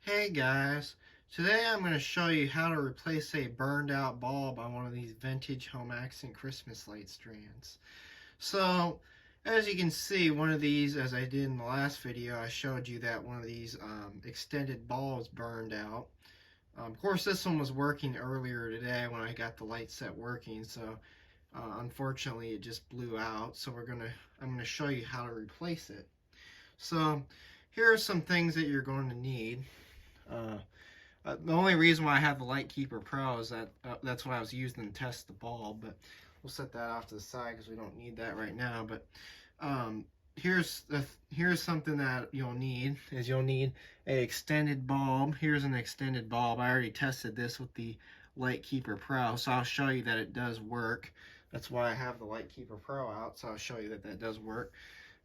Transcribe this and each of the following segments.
Hey guys, today I'm going to show you how to replace a burned out bulb on one of these vintage home accent Christmas light strands. So, as you can see, one of these, as I did in the last video, I showed you that one of these extended bulbs burned out. Of course, this one was working earlier today when I got the light set working, so unfortunately it just blew out. So I'm going to show you how to replace it. So, here are some things that you're going to need. Uh, the only reason why I have the Lightkeeper Pro is that that's what I was using to test the bulb, but we'll set that off to the side because we don't need that right now. But um, here's something that you'll need a extended bulb. Here's an extended bulb. I already tested this with the Lightkeeper Pro, so I'll show you that it does work. That's why I have the Lightkeeper Pro out, so I'll show you that that does work.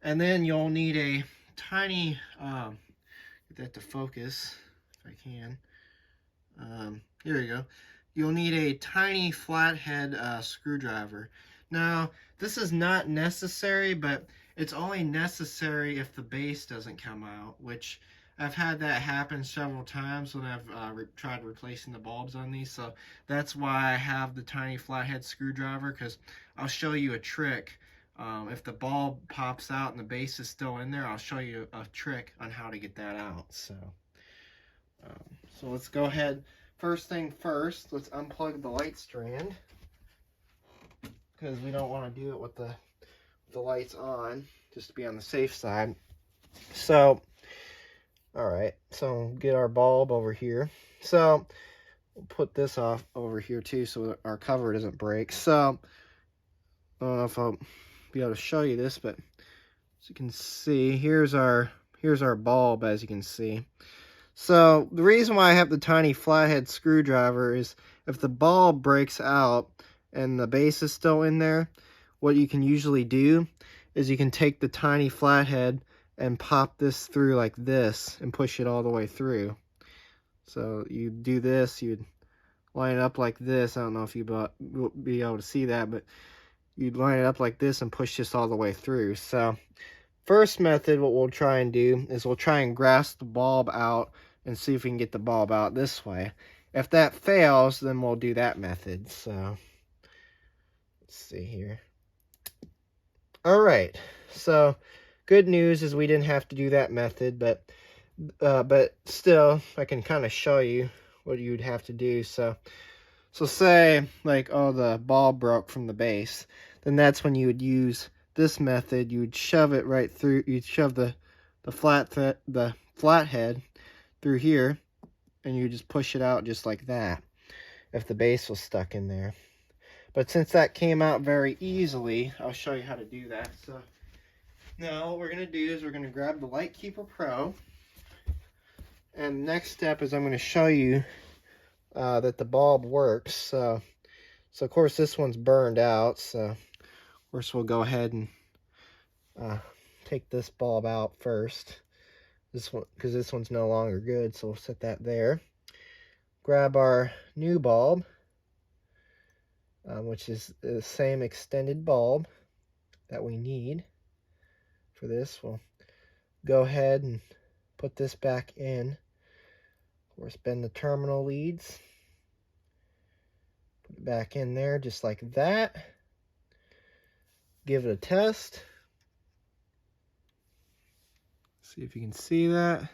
And then you'll need a tiny, get that to focus if I can. Here we go. You'll need a tiny flathead screwdriver. Now, this is not necessary, but it's only necessary if the base doesn't come out, which I've had that happen several times when I've tried replacing the bulbs on these. So that's why I have the tiny flathead screwdriver, because I'll show you a trick. If the bulb pops out and the base is still in there, I'll show you a trick on how to get that out. So let's go ahead. First thing first, let's unplug the light strand because we don't want to do it with the lights on, just to be on the safe side. So, all right, so get our bulb over here. So we'll put this off over here too so that our cover doesn't break. So I don't know if I'll be able to show you this, but as you can see, here's our bulb, as you can see. So the reason why I have the tiny flathead screwdriver is if the bulb breaks out and the base is still in there, what you can usually do is you can take the tiny flathead and pop this through like this and push it all the way through. So you do this, you'd line it up like this. I don't know if you'll be able to see that, but you'd line it up like this and push this all the way through. So first method, what we'll try and do is we'll try and grasp the bulb out and see if we can get the bulb out this way. If that fails, then we'll do that method. So let's see here. All right, so good news is we didn't have to do that method, but still I can kind of show you what you'd have to do. So say like, oh, the bulb broke from the base, then that's when you would use this method. You would shove it right through. You'd shove the flathead through here, and you just push it out just like that if the base was stuck in there. But since that came out very easily, I'll show you how to do that. So now what we're going to do is we're going to grab the Lightkeeper Pro, and the next step is I'm going to show you that the bulb works. So of course this one's burned out, so of course we'll go ahead and take this bulb out first. This one, because this one's no longer good, so we'll set that there. Grab our new bulb, which is the same extended bulb that we need for this. We'll go ahead and put this back in. Of course, bend the terminal leads. Put it back in there just like that. Give it a test. See if you can see that.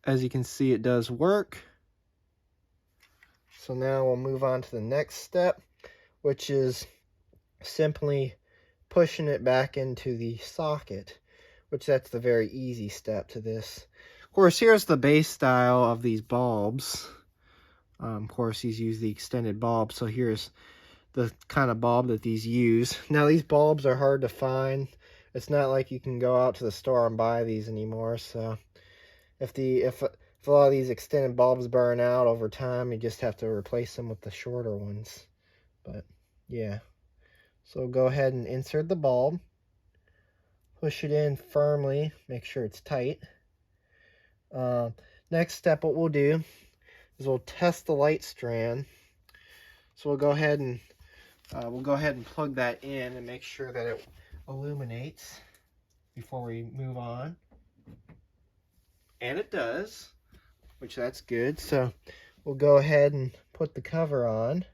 As you can see, it does work. So now we'll move on to the next step, which is simply pushing it back into the socket, which that's the very easy step to this. Of course, here's the base style of these bulbs. Of course, these use the extended bulb, so here's the kind of bulb that these use. Now, these bulbs are hard to find. It's not like you can go out to the store and buy these anymore. So if a lot of these extended bulbs burn out over time, you just have to replace them with the shorter ones. But yeah, so go ahead and insert the bulb, push it in firmly, make sure it's tight. Next step, what we'll do is we'll test the light strand. So we'll go ahead and plug that in and make sure that it illuminates before we move on. And it does, which that's good. So we'll go ahead and put the cover on.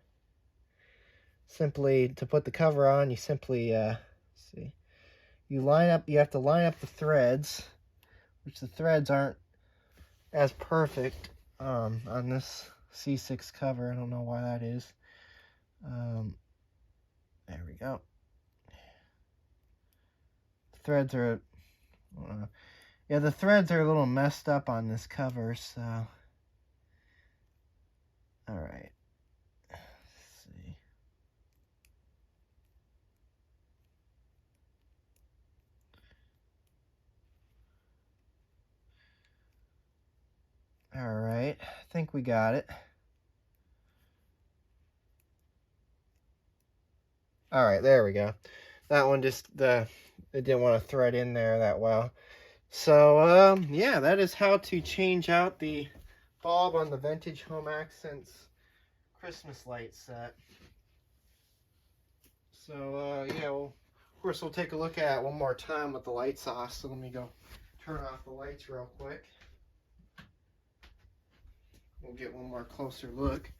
Simply, to put the cover on, you simply, see, you have to line up the threads, which the threads aren't as perfect on this C6 cover. I don't know why that is. There we go. Threads are, yeah, the threads are a little messed up on this cover, so, all right. Let's see. All right, I think we got it. All right, there we go. That one just, it didn't want to thread in there that well. So, yeah, that is how to change out the bulb on the Vintage Home Accents Christmas light set. So, yeah, well, of course, we'll take a look at it one more time with the lights off. So let me go turn off the lights real quick. We'll get one more closer look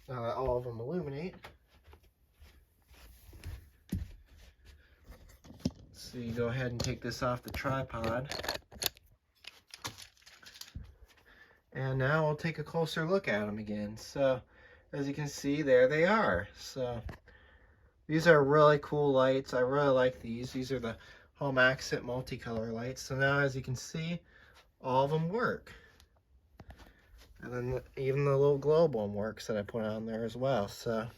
now that all of them illuminate. So you go ahead and take this off the tripod. And now we'll take a closer look at them again. So as you can see, there they are. So these are really cool lights. I really like these. These are the Home Accent multicolor lights. So now as you can see, all of them work. And then even the little globe one works that I put on there as well. So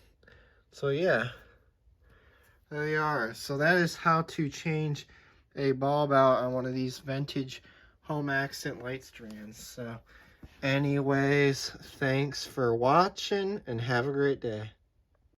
yeah, there they are. So that is how to change a bulb out on one of these vintage Home Accent light strands. So anyways, thanks for watching and have a great day.